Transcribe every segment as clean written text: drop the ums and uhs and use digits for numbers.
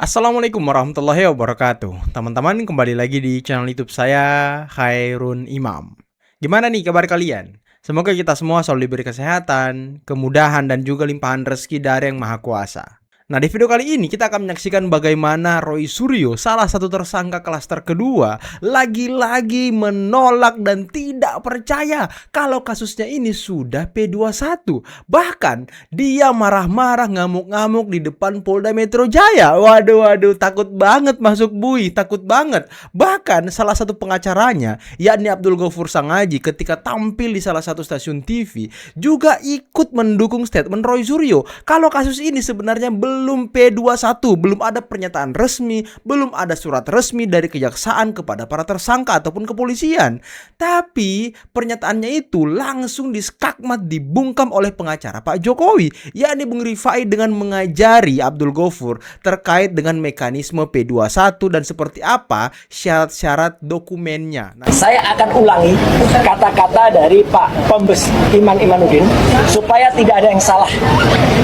Assalamualaikum warahmatullahi wabarakatuh. Teman-teman, kembali lagi di channel YouTube saya, Khairun Imam. Gimana nih kabar kalian? Semoga kita semua selalu diberi kesehatan, kemudahan, dan juga limpahan rezeki dari Yang Maha Kuasa. Nah, di video kali ini kita akan menyaksikan bagaimana Roy Suryo, salah satu tersangka klaster kedua, lagi-lagi menolak dan tidak percaya kalau kasusnya ini sudah P21. Bahkan dia marah-marah, ngamuk-ngamuk di depan Polda Metro Jaya. Waduh, takut banget masuk bui, takut banget. Bahkan salah satu pengacaranya, yakni Abdul Ghafur Sangaji, ketika tampil di salah satu stasiun TV, juga ikut mendukung statement Roy Suryo kalau kasus ini sebenarnya belum P21, belum ada pernyataan resmi, belum ada surat resmi dari kejaksaan kepada para tersangka ataupun kepolisian. Tapi pernyataannya itu langsung diskakmat, dibungkam oleh pengacara Pak Jokowi, yakni Bung Rifai, dengan mengajari Abdul Ghafur terkait dengan mekanisme P21 dan seperti apa syarat-syarat dokumennya. Saya akan ulangi kata-kata dari Pak Kombes Iman Imanuddin supaya tidak ada yang salah,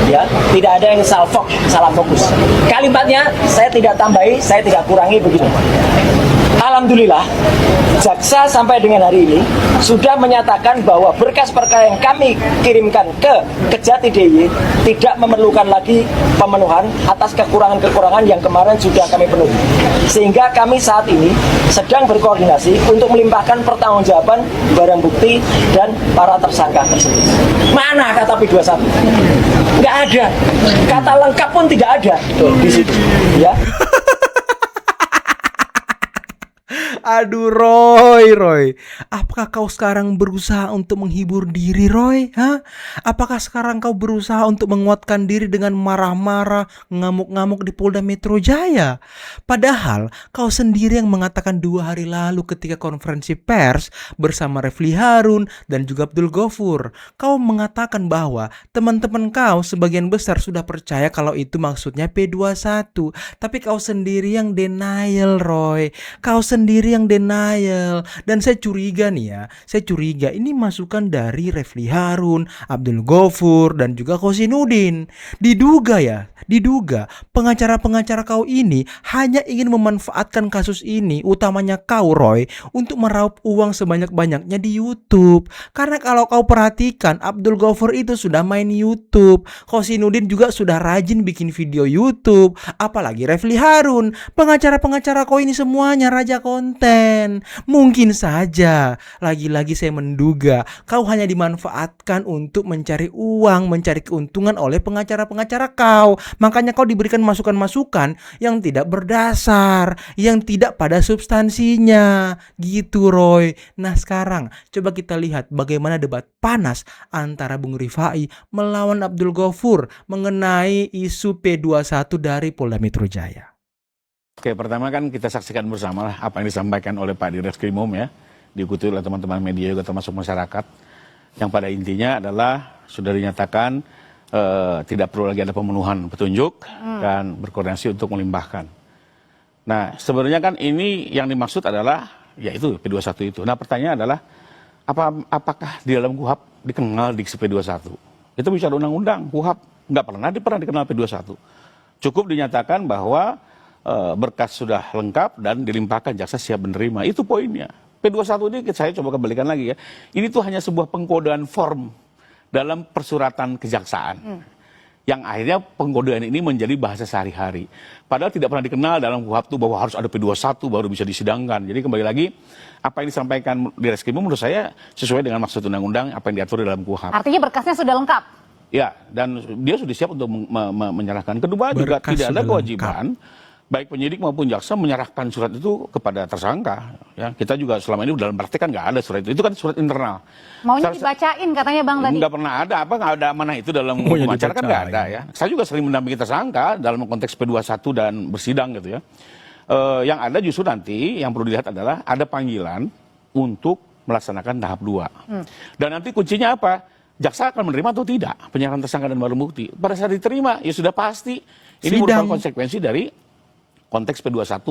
ya, tidak ada yang salah fokus. Kalimatnya saya tidak tambahi, saya tidak kurangi begini. Alhamdulillah, jaksa sampai dengan hari ini sudah menyatakan bahwa berkas perkara yang kami kirimkan ke Kejati DIY tidak memerlukan lagi pemenuhan atas kekurangan-kekurangan yang kemarin sudah kami penuhi. Sehingga kami saat ini sedang berkoordinasi untuk melimpahkan pertanggungjawaban barang bukti dan para tersangka tersebut. Mana kata P21? Nggak ada. Kata lengkap pun tidak ada di situ. Ya. Aduh Roy, apakah kau sekarang berusaha untuk menghibur diri, Roy? Hah? Apakah sekarang kau berusaha untuk menguatkan diri dengan marah-marah, ngamuk-ngamuk di Polda Metro Jaya? Padahal kau sendiri yang mengatakan 2 hari lalu ketika konferensi pers bersama Refli Harun dan juga Abdul Ghafur, kau mengatakan bahwa teman-teman kau sebagian besar sudah percaya kalau itu maksudnya P21. Tapi kau sendiri yang denial, Roy. Kau sendiri yang denial. Dan saya curiga nih ya, ini masukan dari Refli Harun, Abdul Ghafur, dan juga Kosinudin. Diduga pengacara-pengacara kau ini hanya ingin memanfaatkan kasus ini, utamanya kau, Roy, untuk meraup uang sebanyak-banyaknya di YouTube. Karena kalau kau perhatikan, Abdul Ghafur itu sudah main YouTube, Kosinudin juga sudah rajin bikin video YouTube, apalagi Refli Harun. Pengacara-pengacara kau ini semuanya raja konten. Mungkin saja, lagi-lagi saya menduga, kau hanya dimanfaatkan untuk mencari uang, mencari keuntungan oleh pengacara-pengacara kau. Makanya kau diberikan masukan-masukan yang tidak berdasar, yang tidak pada substansinya. Gitu, Roy. Nah, sekarang coba kita lihat bagaimana debat panas antara Bung Rifai melawan Abdul Ghafur mengenai isu P21 dari Polda Metro Jaya. Oke, pertama kan kita saksikan bersama lah apa yang disampaikan oleh Pak Direskrimum ya, diikuti oleh teman-teman media juga termasuk masyarakat, yang pada intinya adalah sudah dinyatakan tidak perlu lagi ada pemenuhan petunjuk dan berkoordinasi untuk melimpahkan. Nah, sebenarnya kan ini yang dimaksud adalah yaitu P21 itu. Nah, pertanyaan adalah apakah di dalam KUHP dikenal diksi P21? Itu bicara undang-undang, KUHP nggak pernah dikenal P21. Cukup dinyatakan bahwa berkas sudah lengkap dan dilimpahkan, jaksa siap menerima. Itu poinnya. P21 ini saya coba kembalikan lagi ya. Ini tuh hanya sebuah pengkodean form dalam persuratan kejaksaan. Yang akhirnya pengkodean ini menjadi bahasa sehari-hari. Padahal tidak pernah dikenal dalam KUHP itu bahwa harus ada P21 baru bisa disidangkan. Jadi kembali lagi, apa yang disampaikan di Reskrimum menurut saya sesuai dengan maksud undang-undang apa yang diatur di dalam KUHP. Artinya berkasnya sudah lengkap? Ya, dan dia sudah siap untuk menyerahkan. Kedua juga tidak ada kewajiban baik penyidik maupun jaksa menyerahkan surat itu kepada tersangka. Ya, kita juga selama ini dalam praktek kan nggak ada surat itu kan surat internal. Maunya dibacain katanya Bang tadi. Nggak pernah ada, nggak ada amanah itu dalam hukum acara kan nggak ada ya. Saya juga sering mendampingi tersangka dalam konteks P21 dan bersidang gitu ya. Yang ada justru nanti yang perlu dilihat adalah ada panggilan untuk melaksanakan tahap 2. Dan nanti kuncinya apa? Jaksa akan menerima atau tidak penyerahan tersangka dan barang bukti. Pada saat diterima ya sudah pasti ini merupakan konsekuensi dari konteks P21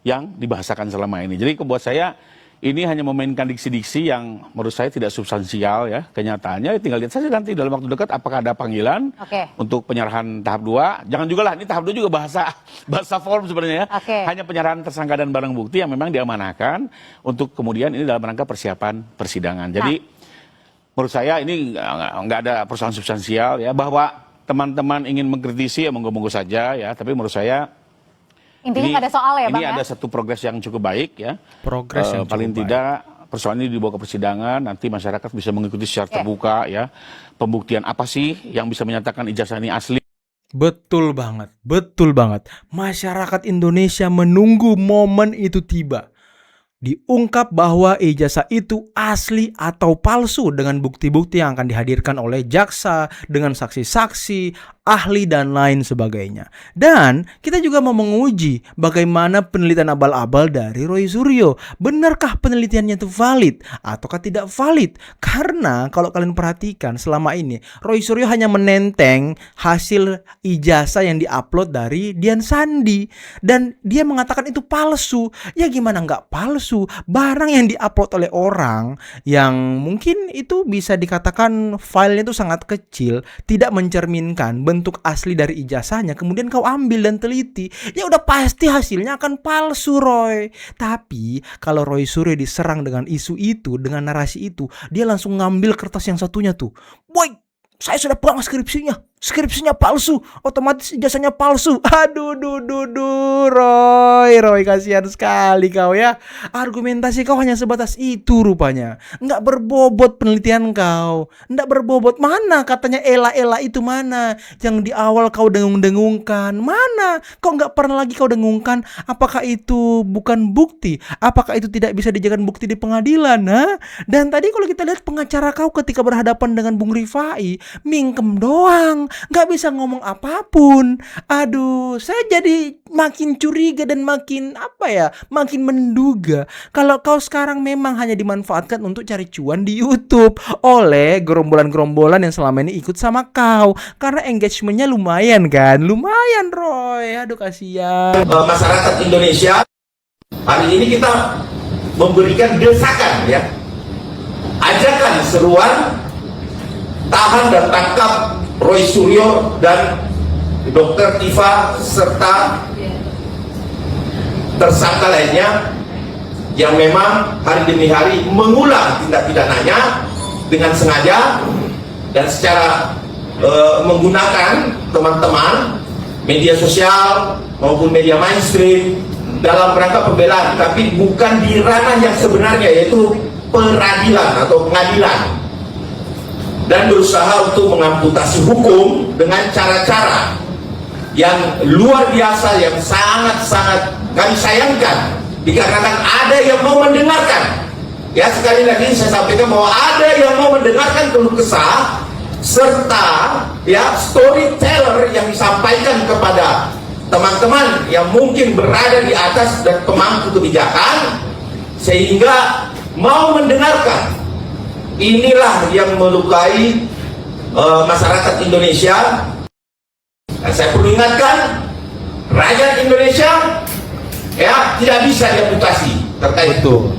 yang dibahasakan selama ini. Jadi buat saya ini hanya memainkan diksi-diksi yang menurut saya tidak substansial ya. Kenyataannya tinggal lihat saja nanti dalam waktu dekat apakah ada panggilan untuk penyerahan tahap 2. Jangan juga lah, ini tahap 2 juga bahasa form sebenarnya ya. Hanya penyerahan tersangka dan barang bukti yang memang diamanahkan untuk kemudian ini dalam rangka persiapan persidangan. Jadi menurut saya ini nggak ada persoalan substansial ya, bahwa teman-teman ingin mengkritisi ya monggo-monggo saja ya, tapi menurut saya intinya nggak ada soal ya Bang ini ya? ada satu progres yang cukup baik ya. Progres yang paling cukup tidak persoalan ini dibawa ke persidangan, nanti masyarakat bisa mengikuti secara terbuka ya. Pembuktian apa sih yang bisa menyatakan ijazah ini asli. Betul banget, betul banget. Masyarakat Indonesia menunggu momen itu tiba. Diungkap bahwa ijazah itu asli atau palsu dengan bukti-bukti yang akan dihadirkan oleh jaksa, dengan saksi-saksi, ahli, dan lain sebagainya. Dan kita juga mau menguji bagaimana penelitian abal-abal dari Roy Suryo. Benarkah penelitiannya itu valid ataukah tidak valid? Karena kalau kalian perhatikan selama ini Roy Suryo hanya menenteng hasil ijazah yang diupload dari Dian Sandi. Dan dia mengatakan itu palsu. Ya gimana nggak palsu? Barang yang diupload oleh orang yang mungkin itu bisa dikatakan filenya itu sangat kecil, tidak mencerminkan bentuk asli dari ijazahnya, kemudian kau ambil dan teliti, ya udah pasti hasilnya akan palsu, Roy. Tapi kalau Roy Suryo diserang dengan isu itu, dengan narasi itu, dia langsung ngambil kertas yang satunya tuh. Boy, saya sudah pegang skripsinya palsu, otomatis ijazahnya palsu. Aduh, Roy kasihan sekali kau ya. Argumentasi kau hanya sebatas itu rupanya. Nggak berbobot penelitian kau. Nggak berbobot. Mana katanya Ela itu mana? Yang di awal kau dengung-dengungkan. Mana? Kau nggak pernah lagi kau dengungkan. Apakah itu bukan bukti? Apakah itu tidak bisa dijadikan bukti di pengadilan? Ha? Dan tadi kalau kita lihat pengacara kau ketika berhadapan dengan Bung Rifai, mingkem doang, nggak bisa ngomong apapun. Aduh, saya jadi makin curiga dan makin makin menduga kalau kau sekarang memang hanya dimanfaatkan untuk cari cuan di YouTube oleh gerombolan-gerombolan yang selama ini ikut sama kau, karena engagementnya lumayan kan, lumayan Roy. Aduh kasihan. Masyarakat Indonesia hari ini kita memberikan desakan ya, ajakan seruan tahan dan tangkap Roy Suryo dan Dr. Tifa serta tersangka lainnya yang memang hari demi hari mengulang tindak pidananya dengan sengaja dan secara menggunakan teman-teman media sosial maupun media mainstream dalam rangka pembelaan, tapi bukan di ranah yang sebenarnya, yaitu peradilan atau pengadilan, dan berusaha untuk mengamputasi hukum dengan cara-cara yang luar biasa, yang sangat-sangat kami sayangkan, dikarenakan ada yang mau mendengarkan. Ya, sekali lagi saya sampaikan bahwa ada yang mau mendengarkan keluh kesah serta ya storyteller yang disampaikan kepada teman-teman yang mungkin berada di atas dan pemangku kebijakan, sehingga mau mendengarkan. Inilah yang melukai masyarakat Indonesia. Dan saya perlu ingatkan, rakyat Indonesia ya tidak bisa diamputasi terkait itu.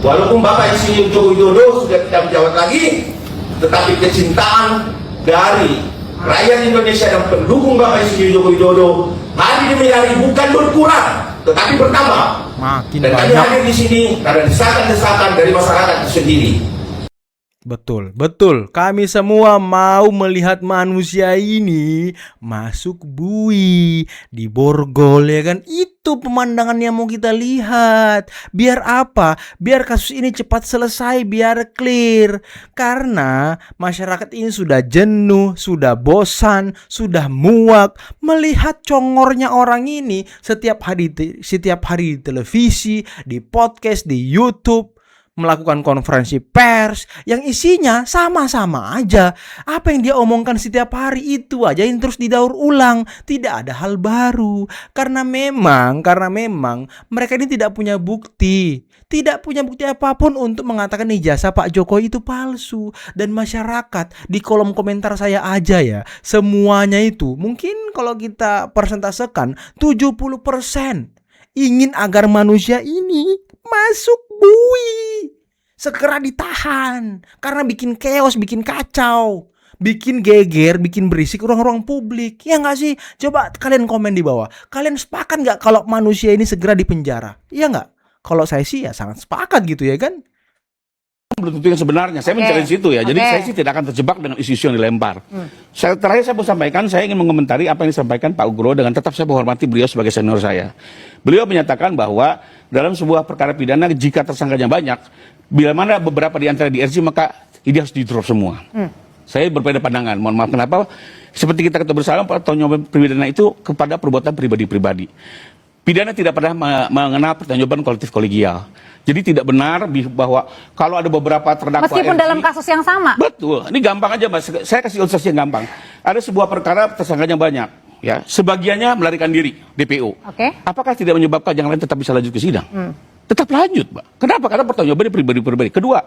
Walaupun Bapak Insinyur Joko Widodo sudah tidak menjabat lagi, tetapi kecintaan dari rakyat Indonesia dan pendukung Bapak Insinyur Joko Widodo hari demi hari bukan berkurang, tetapi bertambah. Makin dan kami hadir di sini karena desakan-desakan dari masyarakat itu sendiri. Betul. Kami semua mau melihat manusia ini masuk bui, diborgol ya kan. Itu pemandangan yang mau kita lihat. Biar apa? Biar kasus ini cepat selesai, biar clear. Karena masyarakat ini sudah jenuh, sudah bosan, sudah muak melihat congornya orang ini setiap hari di televisi, di podcast, di YouTube, melakukan konferensi pers yang isinya sama-sama aja. Apa yang dia omongkan setiap hari itu aja yang terus didaur ulang. Tidak ada hal baru. Karena memang mereka ini tidak punya bukti. Tidak punya bukti apapun untuk mengatakan ijazah Pak Jokowi itu palsu. Dan masyarakat di kolom komentar saya aja ya, semuanya itu mungkin kalau kita persentasekan 70% ingin agar manusia ini masuk bui, segera ditahan karena bikin chaos, bikin kacau, bikin geger, bikin berisik ruang-ruang publik. Ya nggak sih? Coba kalian komen di bawah. Kalian sepakat nggak kalau manusia ini segera dipenjara? Iya nggak? Kalau saya sih ya sangat sepakat gitu ya kan? Belum tentu yang sebenarnya. Saya mencari situ ya. Jadi saya sih tidak akan terjebak dengan isu-isu yang dilempar. Terakhir saya mau sampaikan, saya ingin mengomentari apa yang disampaikan Pak Ugro dengan tetap saya menghormati beliau sebagai senior saya. Beliau menyatakan bahwa dalam sebuah perkara pidana jika tersangkanya banyak, bila mana beberapa di antara di RJ maka ini harus di drop semua. Saya berbeda pandangan. Mohon maaf kenapa? Seperti kita ketahui bersama, pertanggungjawaban pidana itu kepada perbuatan pribadi-pribadi. Pidana tidak pernah mengenal pertanggungjawaban kolektif kolegial. Jadi tidak benar bahwa kalau ada beberapa terdakwa meskipun RJ, dalam kasus yang sama. betul, ini gampang aja Mas. Saya kasih ilustrasi yang gampang. Ada sebuah perkara tersangkanya banyak, ya. Sebagiannya melarikan diri, DPO. Oke. Apakah tidak menyebabkan yang lain tetap bisa lanjut ke sidang? Tetap lanjut, Pak. Kenapa? Karena pertanggungjawabannya pribadi-pribadi. Kedua,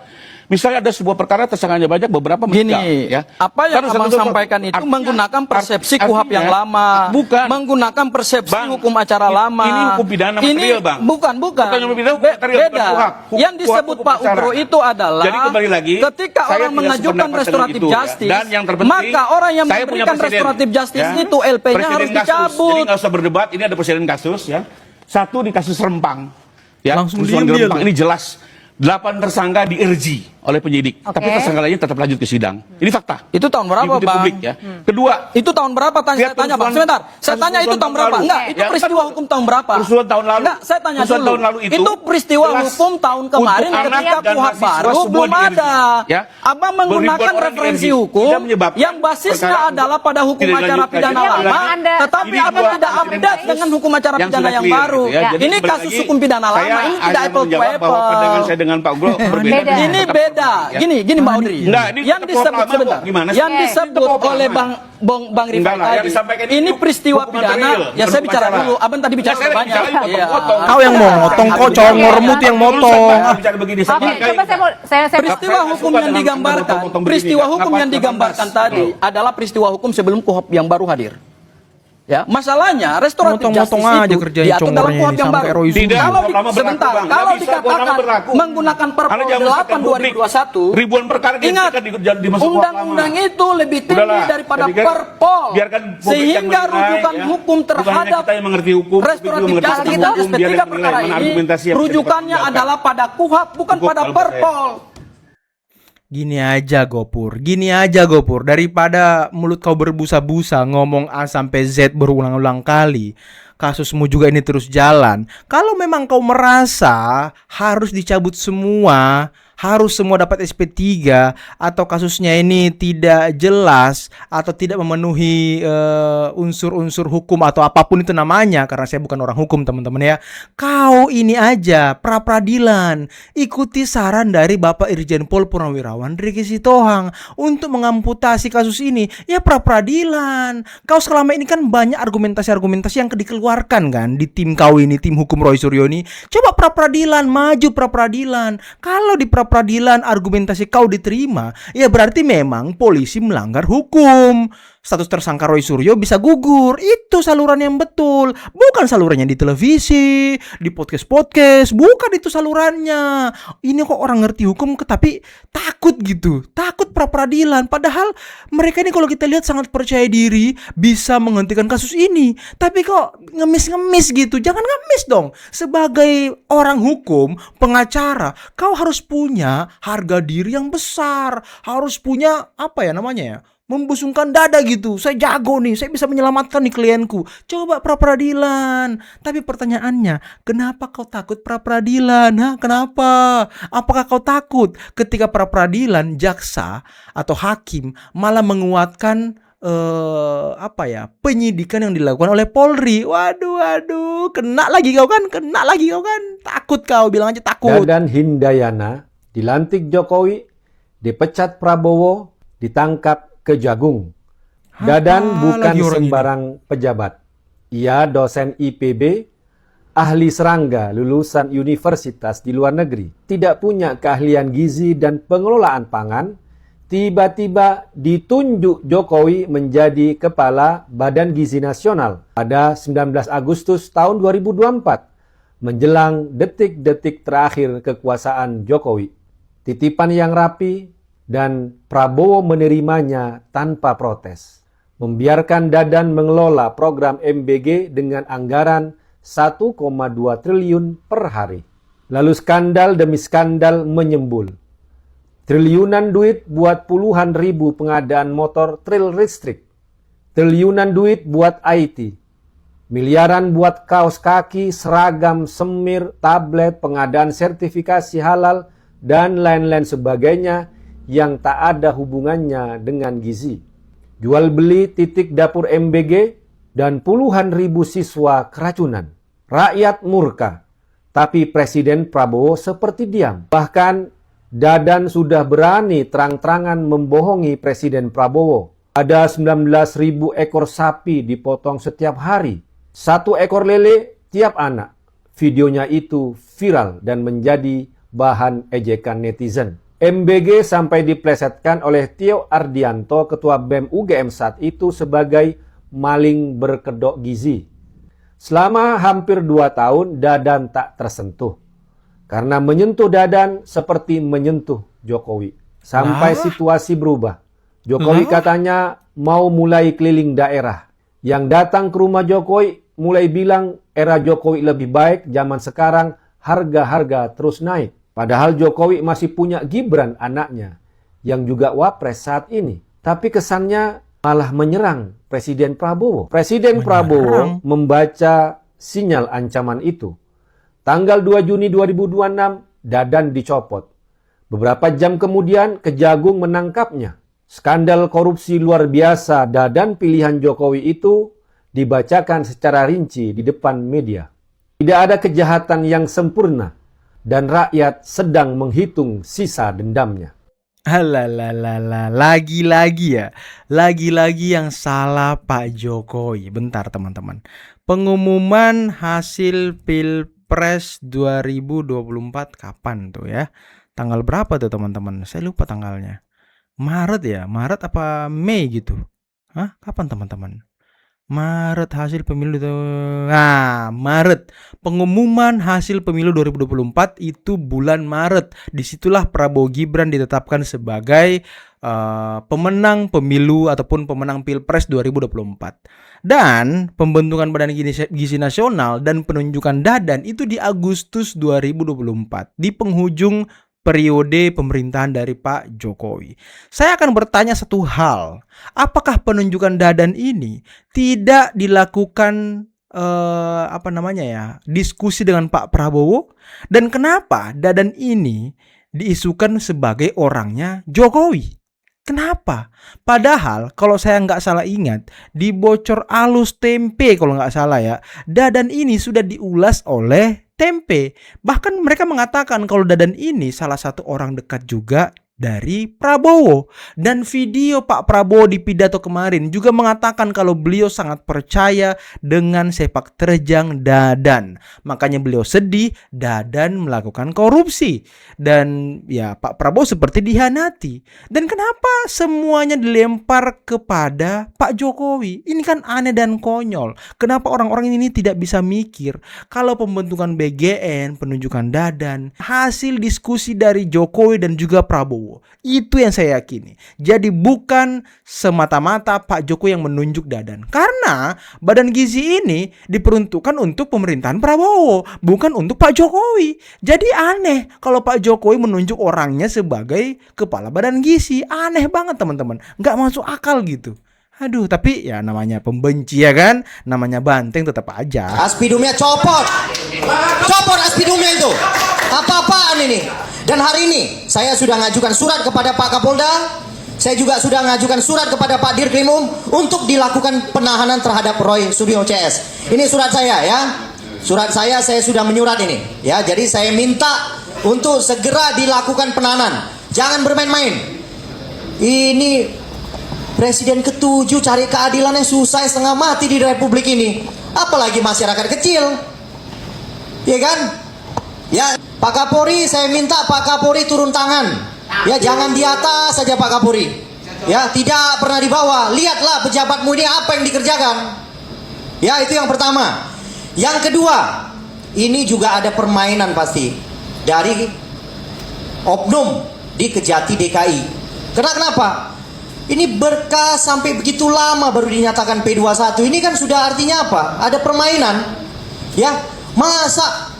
misalnya ada sebuah perkara tersangkanya banyak, beberapa meninggal, Gini, ya. apa yang Terus Abang satu- sampaikan itu artinya- menggunakan persepsi artinya- KUHP yang lama, bukan. menggunakan persepsi Bang, hukum acara lama. ini hukum pidana Ini material, Bang. bukan. Pertanyaan pidana hukum material, bukan Beda. KUHP. Yang disebut Hukum Pak acara. Ugro itu adalah Jadi kembali lagi, ketika saya orang tidak mengajukan sependapat dengan restoratif itu, ya. justice, Dan yang terpenting, maka orang yang saya punya memberikan presiden, restoratif justice ya. itu LP-nya Presiden harus kasus. Jadi dicabut. nggak usah berdebat, ini ada presiden kasus ya. Satu di kasus Rempang. Ya, Langsung kerusuhan diem di dia Rempang tuh. ini jelas 8 tersangka di RJ oleh penyidik, Oke. tapi tersangka lainnya tetap lanjut ke sidang. Ini fakta. Itu tahun berapa, Diikuti Bang? publik ya. Kedua, Itu tahun berapa? Saya Lihat tanya, Bang. kerusuhan- Sebentar. Saya kasus tanya itu kerusuhan tahun berapa? lalu. Enggak, itu Ya, peristiwa kan- hukum tahun berapa? kerusuhan tahun lalu. Enggak, saya tanya Kerusuhan dulu. tahun lalu itu peristiwa jelas hukum tahun kemarin untuk anak ketika dan KUHP mahasiswa baru semua belum di RJ. ada. Ya. Abang menggunakan Beribuan orang di referensi RJ. hukum Tidak menyebabkan yang basisnya perkara adalah pada hukum tidak acara dilanjutkan. pidana Jadi lama, Anda- tetapi Ini Abang dua tidak presiden update kasus dengan hukum acara yang pidana sudah yang clear baru. gitu ya. Jadi Ini kembali kasus lagi, hukum pidana lama, saya ini hanya tidak apple to menjawab bahwa pandangan apple. saya dengan Pak Ugro berbeda. Beda. dan Ini tetap beda. ya. Gini Mbak Audrey. Enggak, ini yang tetap disebut lama sebentar. kok. Gimana sih? Yang disebut Tetap oleh lama. Bang Rifai Enggak lah, yang tadi. disampaikan Ini itu peristiwa hukum pidana. material, Ya saya bukan bicara acara. dulu. Abang tadi bicara saya banyak. bicara Iya. potong-potong. Kau yang mau ngotong, kok congormu tuh yang motong. Bicara begini, Oke, coba saya Peristiwa Saya hukum suka yang dengan digambarkan, potong-potong begini, peristiwa nggak hukum pas, yang nggak digambarkan pas. tadi adalah peristiwa hukum sebelum KUHP yang baru hadir. Ya, masalahnya restoratif Motong-motong justice aja itu kerjanya diatur dalam congornya KUHP ini yang sama baru. kayak Roy Suryo. Tidak, Kalau lama berlaku, sebentar, Bang. kalau Nggak bisa, lama dikatakan berlaku. menggunakan Perpol Karena jangan 8 menyesatkan publik. 2021, Ribuan perkara ingat dimasuk undang-undang itu lebih tinggi Udahlah, daripada jadi Perpol, biarkan publik yang sehingga menilai, rujukan ya. hukum Bukan hanya terhadap kita yang mengerti hukum, tapi juga restoratif mengerti justice hukum, dan biar SP3 yang menilai perkara mana ini argumentasi yang bisa rujukannya dipertanggungjawabkan. adalah pada KUHP bukan Cukup pada kalau menurut saya. Perpol. Gini aja Gopur, daripada mulut kau berbusa-busa ngomong A sampai Z berulang-ulang kali, kasusmu juga ini terus jalan. Kalau memang kau merasa harus dicabut semua, harus semua dapat SP3, atau kasusnya ini tidak jelas atau tidak memenuhi unsur-unsur hukum atau apapun itu namanya, karena saya bukan orang hukum teman-teman ya, kau ini aja pra-peradilan, ikuti saran dari Bapak Irjen Pol Purnawirawan Riki Sitohang untuk mengamputasi kasus ini. Ya pra-peradilan. Kau selama ini kan banyak argumentasi-argumentasi yang dikeluarkan kan di tim kau ini, tim hukum Roy Suryo ini. Coba pra-peradilan, maju pra-peradilan. Kalau di pra-peradilan argumentasi kau diterima, ya berarti memang polisi melanggar hukum. Status tersangka Roy Suryo bisa gugur. Itu saluran yang betul, bukan salurannya di televisi, di podcast-podcast. Bukan itu salurannya. Ini kok orang ngerti hukum tapi takut gitu, takut pra-peradilan. Padahal mereka ini kalau kita lihat sangat percaya diri bisa menghentikan kasus ini, tapi kok ngemis-ngemis gitu. Jangan ngemis dong. Sebagai orang hukum, pengacara, kau harus punya harga diri yang besar, harus punya apa ya namanya ya, membusungkan dada gitu. Saya jago nih, saya bisa menyelamatkan nih klienku. Coba pra-peradilan. Tapi pertanyaannya, kenapa kau takut pra-peradilan? Kenapa? Apakah kau takut ketika pra-peradilan jaksa atau hakim malah menguatkan penyidikan yang dilakukan oleh Polri? Waduh, kena lagi kau kan? Takut kau, bilang aja takut. Dadan Hindayana dilantik Jokowi, dipecat Prabowo, ditangkap Kejagung. Dadan Apa bukan lagi orang ini? sembarang pejabat. Ia dosen IPB, ahli serangga lulusan universitas di luar negeri. Tidak punya keahlian gizi dan pengelolaan pangan. Tiba-tiba ditunjuk Jokowi menjadi Kepala Badan Gizi Nasional pada 19 Agustus tahun 2024. menjelang detik-detik terakhir kekuasaan Jokowi. Titipan yang rapi dan Prabowo menerimanya tanpa protes. Membiarkan Dadan mengelola program MBG dengan anggaran 1,2 triliun per hari. Lalu skandal demi skandal menyembul. Triliunan duit buat puluhan ribu pengadaan motor trail listrik. Triliunan duit buat IT. Miliaran buat kaos kaki, seragam, semir, tablet, pengadaan sertifikasi halal, dan lain-lain sebagainya yang tak ada hubungannya dengan gizi. Jual beli titik dapur MBG dan puluhan ribu siswa keracunan. Rakyat murka, tapi Presiden Prabowo seperti diam. Bahkan Dadan sudah berani terang-terangan membohongi Presiden Prabowo. Ada 19.000 ekor sapi dipotong setiap hari. 1 ekor lele tiap anak. Videonya itu viral dan menjadi bahan ejekan netizen. MBG sampai diplesetkan oleh Tio Ardianto, Ketua BEM UGM saat itu, sebagai maling berkedok gizi. Selama hampir 2 tahun, Dadan tak tersentuh. Karena menyentuh Dadan seperti menyentuh Jokowi. Sampai situasi berubah. Jokowi katanya mau mulai keliling daerah. Yang datang ke rumah Jokowi mulai bilang era Jokowi lebih baik, zaman sekarang harga-harga terus naik. Padahal Jokowi masih punya Gibran anaknya, yang juga wapres saat ini. Tapi kesannya malah menyerang Presiden Prabowo. Presiden Prabowo membaca sinyal ancaman itu. Tanggal 2 Juni 2026, Dadan dicopot. Beberapa jam kemudian, Kejagung menangkapnya. Skandal korupsi luar biasa Dadan pilihan Jokowi itu dibacakan secara rinci di depan media. Tidak ada kejahatan yang sempurna, dan rakyat sedang menghitung sisa dendamnya. Halalala, lagi-lagi ya. Lagi-lagi yang salah Pak Jokowi. Bentar teman-teman. Pengumuman hasil Pilpres 2024 kapan tuh ya? Tanggal berapa tuh teman-teman? Saya lupa tanggalnya. Maret ya? Maret apa Mei gitu? Hah? Kapan teman-teman? Maret hasil pemilu itu. Nah, Maret. Pengumuman hasil pemilu 2024 itu bulan Maret. Disitulah Prabowo Gibran ditetapkan sebagai pemenang pemilu ataupun pemenang Pilpres 2024. Dan pembentukan Badan Gizi Nasional dan penunjukan Dadan itu di Agustus 2024. Di penghujung periode pemerintahan dari Pak Jokowi. Saya akan bertanya satu hal. Apakah penunjukan Dadan ini tidak dilakukan diskusi dengan Pak Prabowo? Dan kenapa Dadan ini diisukan sebagai orangnya Jokowi? Kenapa? Padahal kalau saya nggak salah ingat, di Bocor Alus Tempe kalau nggak salah ya, Dadan ini sudah diulas oleh Tempe. Bahkan mereka mengatakan kalau Dadan ini salah satu orang dekat juga dari Prabowo. Dan video Pak Prabowo di pidato kemarin juga mengatakan kalau beliau sangat percaya dengan sepak terjang Dadan. Makanya beliau sedih Dadan melakukan korupsi. Dan ya Pak Prabowo seperti dihianati. Dan kenapa semuanya dilempar kepada Pak Jokowi? Ini kan aneh dan konyol. Kenapa orang-orang ini tidak bisa mikir kalau pembentukan BGN, penunjukan Dadan, hasil diskusi dari Jokowi dan juga Prabowo. Itu yang saya yakini. Jadi bukan semata-mata Pak Jokowi yang menunjuk Dadan. Karena Badan Gizi ini diperuntukkan untuk pemerintahan Prabowo, bukan untuk Pak Jokowi. Jadi aneh kalau Pak Jokowi menunjuk orangnya sebagai kepala Badan Gizi. Aneh banget teman-teman. Nggak masuk akal gitu. Aduh, tapi ya namanya pembenci ya kan, namanya banteng tetap aja. Aspidumnya copot. Copot aspidumnya itu. Apa-apaan ini? Dan hari ini saya sudah ngajukan surat kepada Pak Kapolda. Saya juga sudah ngajukan surat kepada Pak Dirkrimum untuk dilakukan penahanan terhadap Roy Suryo CS. Ini surat saya ya. Surat saya sudah menyurat ini ya. Jadi saya minta untuk segera dilakukan penahanan. Jangan bermain-main. Ini Presiden ke-7 cari keadilan yang susah setengah mati di Republik ini. Apalagi masyarakat kecil. Ya kan? Ya, Pak Kapolri, saya minta Pak Kapolri turun tangan. Ya, jangan di atas saja Pak Kapolri. Ya, tidak pernah di bawah. Lihatlah pejabatmu ini apa yang dikerjakan. Ya, itu yang pertama. Yang kedua, ini juga ada permainan pasti dari oknum di Kejati DKI. Kenapa? Ini berkas sampai begitu lama baru dinyatakan P21. Ini kan sudah artinya apa? Ada permainan. Ya, masa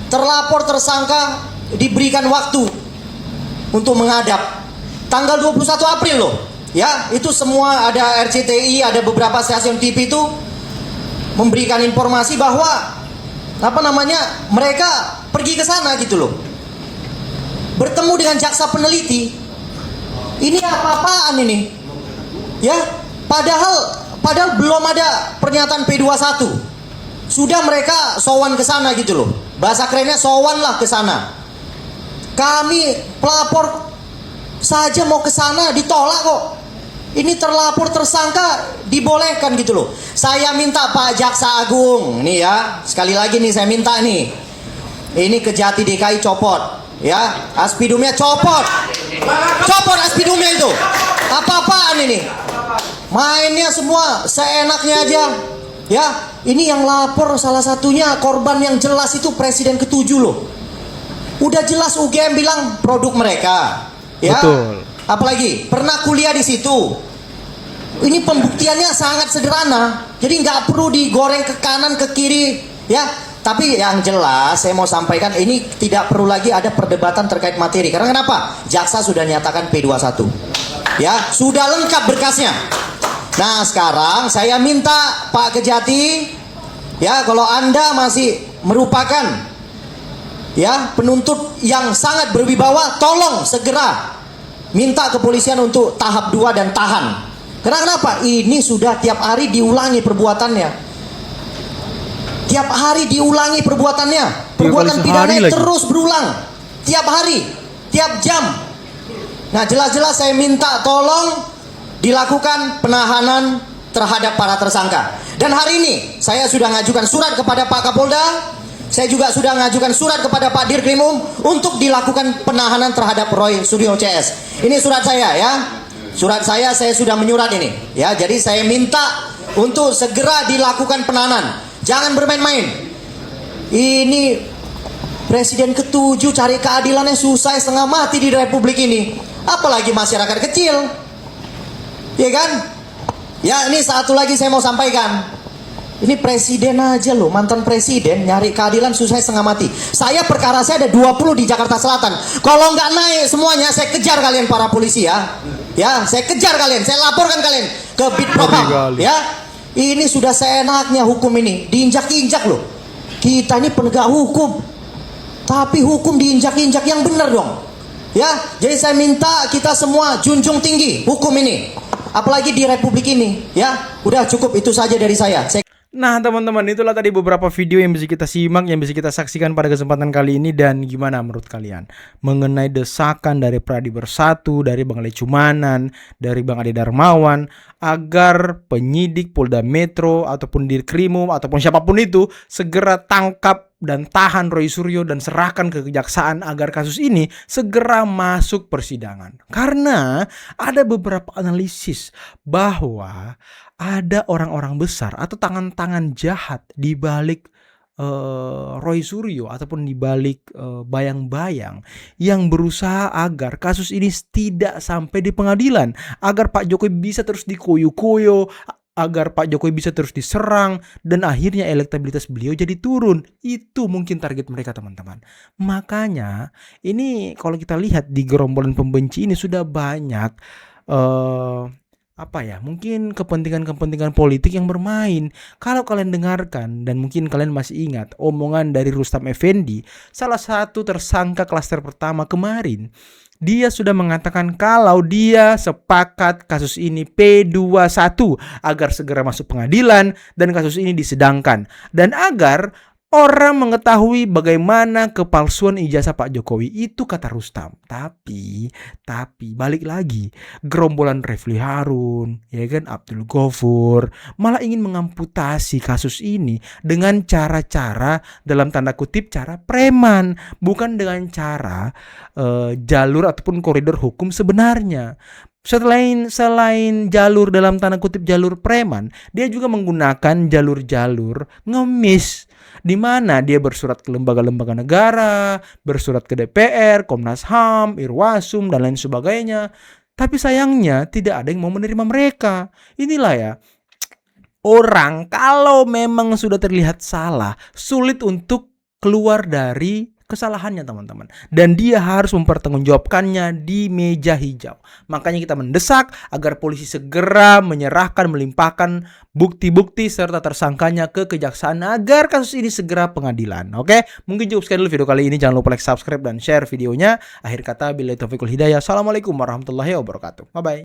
terlapor tersangka diberikan waktu untuk menghadap tanggal 21 April loh. Ya, itu semua ada RCTI, ada beberapa stasiun TV itu memberikan informasi bahwa mereka pergi ke sana gitu loh. Bertemu dengan jaksa peneliti. Ini apa-apaan ini? Ya, padahal belum ada pernyataan P21. Sudah mereka sowan ke sana gitu loh. Bahasa kerennya sowan lah ke sana. Kami pelapor saja mau ke sana ditolak kok. Ini terlapor tersangka dibolehkan gitu loh. Saya minta Pak Jaksa Agung nih ya, sekali lagi nih saya minta nih. Ini Kejati DKI copot. Ya, aspidumnya copot. Copot aspidumnya itu. Apa-apaan ini? Mainnya semua seenaknya aja. Ya, ini yang lapor salah satunya korban yang jelas itu Presiden ke-7 loh. Udah jelas UGM bilang produk mereka. Ya. Betul. Apalagi pernah kuliah di situ. Ini pembuktiannya sangat sederhana. Jadi nggak perlu digoreng ke kanan ke kiri, ya. Tapi yang jelas saya mau sampaikan ini tidak perlu lagi ada perdebatan terkait materi. Karena kenapa? Jaksa sudah nyatakan P21. Ya, sudah lengkap berkasnya. Nah, sekarang saya minta Pak Kejati, ya, kalau Anda masih merupakan ya penuntut yang sangat berwibawa, tolong segera minta kepolisian untuk tahap 2 dan tahan. Karena kenapa? Ini sudah tiap hari diulangi perbuatannya. Tiap hari diulangi perbuatannya. Perbuatan pidana terus berulang. Tiap hari, tiap jam. Nah, jelas-jelas saya minta tolong dilakukan penahanan terhadap para tersangka. Dan hari ini saya sudah ngajukan surat kepada Pak Kapolda. Saya juga sudah ngajukan surat kepada Pak Dirkrimum untuk dilakukan penahanan terhadap Roy Suryo CS. Ini surat saya ya. Surat saya sudah menyurat ini. Ya, jadi saya minta untuk segera dilakukan penahanan. Jangan bermain-main. Ini Presiden ke-7 cari keadilannya susah setengah mati di Republik ini. Apalagi masyarakat kecil. Ya kan? Ya, ini satu lagi saya mau sampaikan. Ini presiden aja loh, mantan presiden nyari keadilan susah setengah mati. Saya perkara saya ada 20 di Jakarta Selatan. Kalau nggak naik semuanya, saya kejar kalian para polisi ya. Ya, saya kejar kalian, saya laporkan kalian ke Bitpropam. Ya, ini sudah seenaknya hukum ini diinjak-injak loh. Kita ini penegak hukum, tapi hukum diinjak-injak yang benar dong. Ya, jadi saya minta kita semua junjung tinggi hukum ini, apalagi di Republik ini. Ya, udah cukup itu saja dari saya. Nah teman-teman, itulah tadi beberapa video yang bisa kita simak, yang bisa kita saksikan pada kesempatan kali ini. Dan gimana menurut kalian mengenai desakan dari Pradi Bersatu, dari Bang Lecumanan, dari Bang Ade Darmawan, agar penyidik Polda Metro ataupun Dirkrimum ataupun siapapun itu segera tangkap dan tahan Roy Suryo dan serahkan ke kejaksaan agar kasus ini segera masuk persidangan. Karena ada beberapa analisis bahwa ada orang-orang besar atau tangan-tangan jahat di balik Roy Suryo ataupun di balik bayang-bayang yang berusaha agar kasus ini tidak sampai di pengadilan, agar Pak Jokowi bisa terus dikoyo-koyo, agar Pak Jokowi bisa terus diserang, dan akhirnya elektabilitas beliau jadi turun. Itu mungkin target mereka, teman-teman. Makanya ini kalau kita lihat di gerombolan pembenci ini sudah banyak mungkin kepentingan-kepentingan politik yang bermain. Kalau kalian dengarkan dan mungkin kalian masih ingat omongan dari Rustam Effendi, salah satu tersangka klaster pertama kemarin, dia sudah mengatakan kalau dia sepakat kasus ini P21 agar segera masuk pengadilan dan kasus ini disidangkan, dan agar orang mengetahui bagaimana kepalsuan ijazah Pak Jokowi. Itu kata Rustam. Tapi balik lagi, gerombolan Refli Harun, ya kan, Abdul Ghafur malah ingin mengamputasi kasus ini dengan cara-cara dalam tanda kutip cara preman, bukan dengan cara jalur ataupun koridor hukum sebenarnya. Selain jalur dalam tanda kutip jalur preman, dia juga menggunakan jalur-jalur ngemis, di mana dia bersurat ke lembaga-lembaga negara, bersurat ke DPR, Komnas HAM, Irwasum, dan lain sebagainya. Tapi sayangnya tidak ada yang mau menerima mereka. Inilah ya, orang kalau memang sudah terlihat salah, sulit untuk keluar dari kesalahannya, teman-teman. Dan dia harus mempertanggungjawabkannya di meja hijau. Makanya kita mendesak agar polisi segera menyerahkan, melimpahkan bukti-bukti serta tersangkanya ke kejaksaan agar kasus ini segera pengadilan. Oke, mungkin cukup sekian dulu video kali ini. Jangan lupa like, subscribe, dan share videonya. Akhir kata, billahi taufiq wal hidayah. Assalamualaikum warahmatullahi wabarakatuh. Bye-bye.